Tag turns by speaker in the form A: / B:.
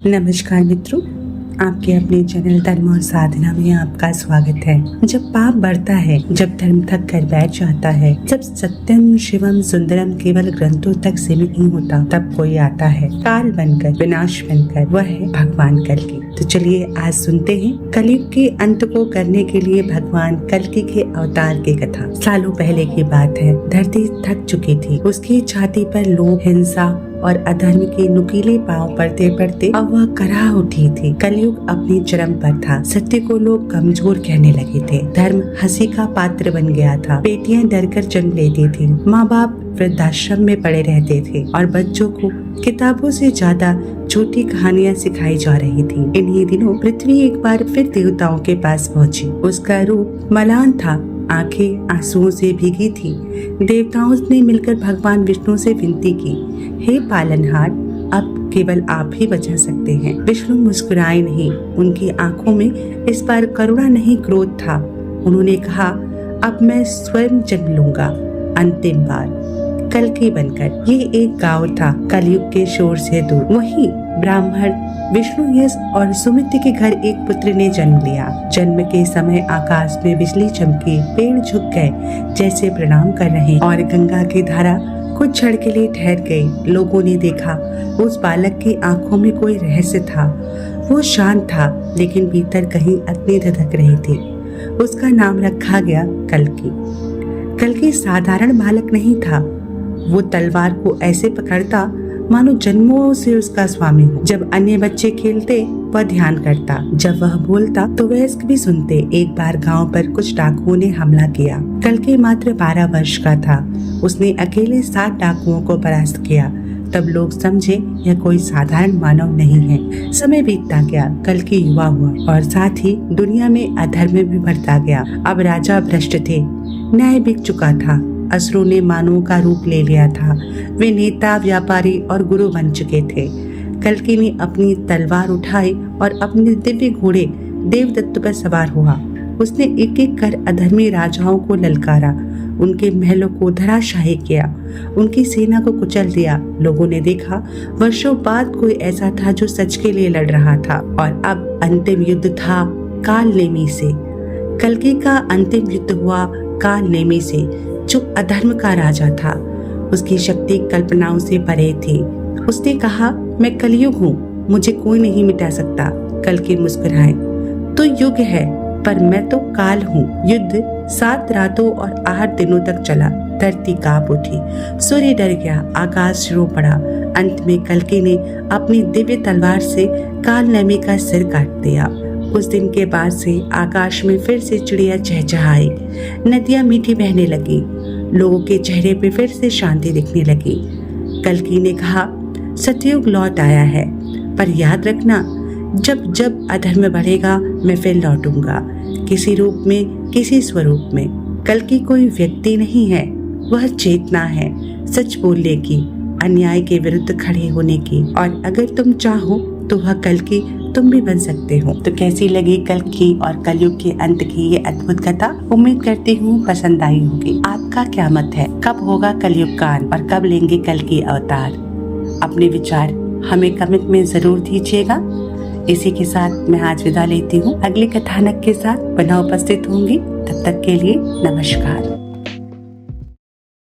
A: नमस्कार मित्रों, आपके अपने चैनल धर्म और साधना में आपका स्वागत है। जब पाप बढ़ता है, जब धर्म थक कर बैठ जाता है, जब सत्यम शिवम सुंदरम केवल ग्रंथों तक सीमित नहीं होता, तब कोई आता है काल बनकर, विनाश बनकर। वह है भगवान कल्कि। तो चलिए आज सुनते हैं कलयुग के अंत को करने के लिए भगवान कल्कि के अवतार की कथा। सालों पहले की बात है। धरती थक चुकी थी। उसकी छाती पर लोभ, हिंसा और अधर्म के नुकीले पांव पड़ते पड़ते अब वह कराह उठी थी। कलयुग अपने चरम पर था। सत्य को लोग कमजोर कहने लगे थे। धर्म हंसी का पात्र बन गया था। बेटियां डरकर जन्म लेती थी। माँ बाप वृद्धाश्रम में पड़े रहते थे और बच्चों को किताबों से ज्यादा झूठी कहानियां सिखाई जा रही थी। इन्हीं दिनों पृथ्वी एक बार फिर देवताओं के पास पहुंची। उसका रूप मलान था, आंखें आंसुओं से भीगी थी। देवताओं ने मिलकर भगवान विष्णु से विनती की, हे पालनहार, अब केवल आप ही बचा सकते हैं। विष्णु मुस्कुराए नहीं। उनकी आंखों में इस बार करुणा नहीं, क्रोध था। उन्होंने कहा, अब मैं स्वयं जन्म लूंगा, अंतिम बार, कल्कि बनकर। ये एक गांव था, कलयुग के शोर से दूर। वहीं ब्राह्मण विष्णु यश और सुमित्र के घर एक पुत्र ने जन्म लिया। जन्म के समय आकाश में बिजली चमकी, पेड़ झुक गए जैसे प्रणाम कर रहे, और गंगा की धारा कुछ क्षण के लिए ठहर गई। लोगों ने देखा उस बालक की आंखों में कोई रहस्य था। वो शांत था, लेकिन भीतर कहीं अग्नि धधक रही थी। उसका नाम रखा गया कल्कि। कल्कि साधारण बालक नहीं था। वो तलवार को ऐसे पकड़ता मानो जन्मों से उसका स्वामी हो। जब अन्य बच्चे खेलते वह ध्यान करता, जब वह बोलता तो वयस्क भी सुनते। एक बार गांव पर कुछ डाकुओं ने हमला किया। कल्कि मात्र 12 वर्ष का था। उसने अकेले 7 डाकुओं को परास्त किया। तब लोग समझे यह कोई साधारण मानव नहीं है। समय बीतता गया, कल्कि युवा हुआ और साथ ही दुनिया में अधर्म भी बढ़ता गया। अब राजा भ्रष्ट थे, न्याय बिक चुका था। असुरों ने मानवों का रूप ले लिया था। वे नेता, व्यापारी और गुरु बन चुके थे। कल्कि ने अपनी तलवार उठाई और अपने दिव्य घोड़े देवदत्त पर सवार हुआ। उसने एक एक कर अधर्मी राजाओं को ललकारा, उनके महलों को धराशायी किया, उनकी सेना को कुचल दिया। लोगों ने देखा वर्षों बाद कोई ऐसा था जो सच के लिए लड़ रहा था। और अब अंतिम युद्ध था काल नेमी से। कल्कि का अंतिम युद्ध हुआ काल नेमी से, जो अधर्म का राजा था। उसकी शक्ति कल्पनाओं से परे थी। उसने कहा, मैं कलयुग हूँ, मुझे कोई नहीं मिटा सकता। कल्कि मुस्कुराए, तो युग है, पर मैं तो काल हूँ। युद्ध 7 रातों और 8 दिनों तक चला। धरती कांप उठी, सूर्य डर गया, आकाश रो पड़ा। अंत में कल्कि ने अपनी दिव्य तलवार से काल नेमी का सिर काट दिया। उस दिन के बाद से आकाश में फिर से चिड़िया चहचहाई, नदियां मीठी बहने लगी, लोगों के चेहरे पे फिर से शांति दिखने लगी। कल्कि ने कहा, सतयुग लौट आया है, पर याद रखना, जब जब अधर्म बढ़ेगा मैं फिर लौटूंगा, किसी रूप में, किसी स्वरूप में। कल्कि कोई व्यक्ति नहीं है, वह चेतना है, सच बोलने की, अन्याय के विरुद्ध खड़े होने की। और अगर तुम चाहो तो वह कल्कि तुम भी बन सकते हो। तो कैसी लगी कल्कि और कलयुग के अंत की ये अद्भुत कथा? उम्मीद करती हूँ पसंद आई होगी। आपका क्या मत है? कब होगा कलयुग का अंत और कब लेंगे कल्कि अवतार? अपने विचार हमें कमेंट में जरूर दीजिएगा। इसी के साथ मैं आज विदा लेती हूँ। अगले कथानक के साथ पुनः उपस्थित होंगी। तब तक के लिए नमस्कार।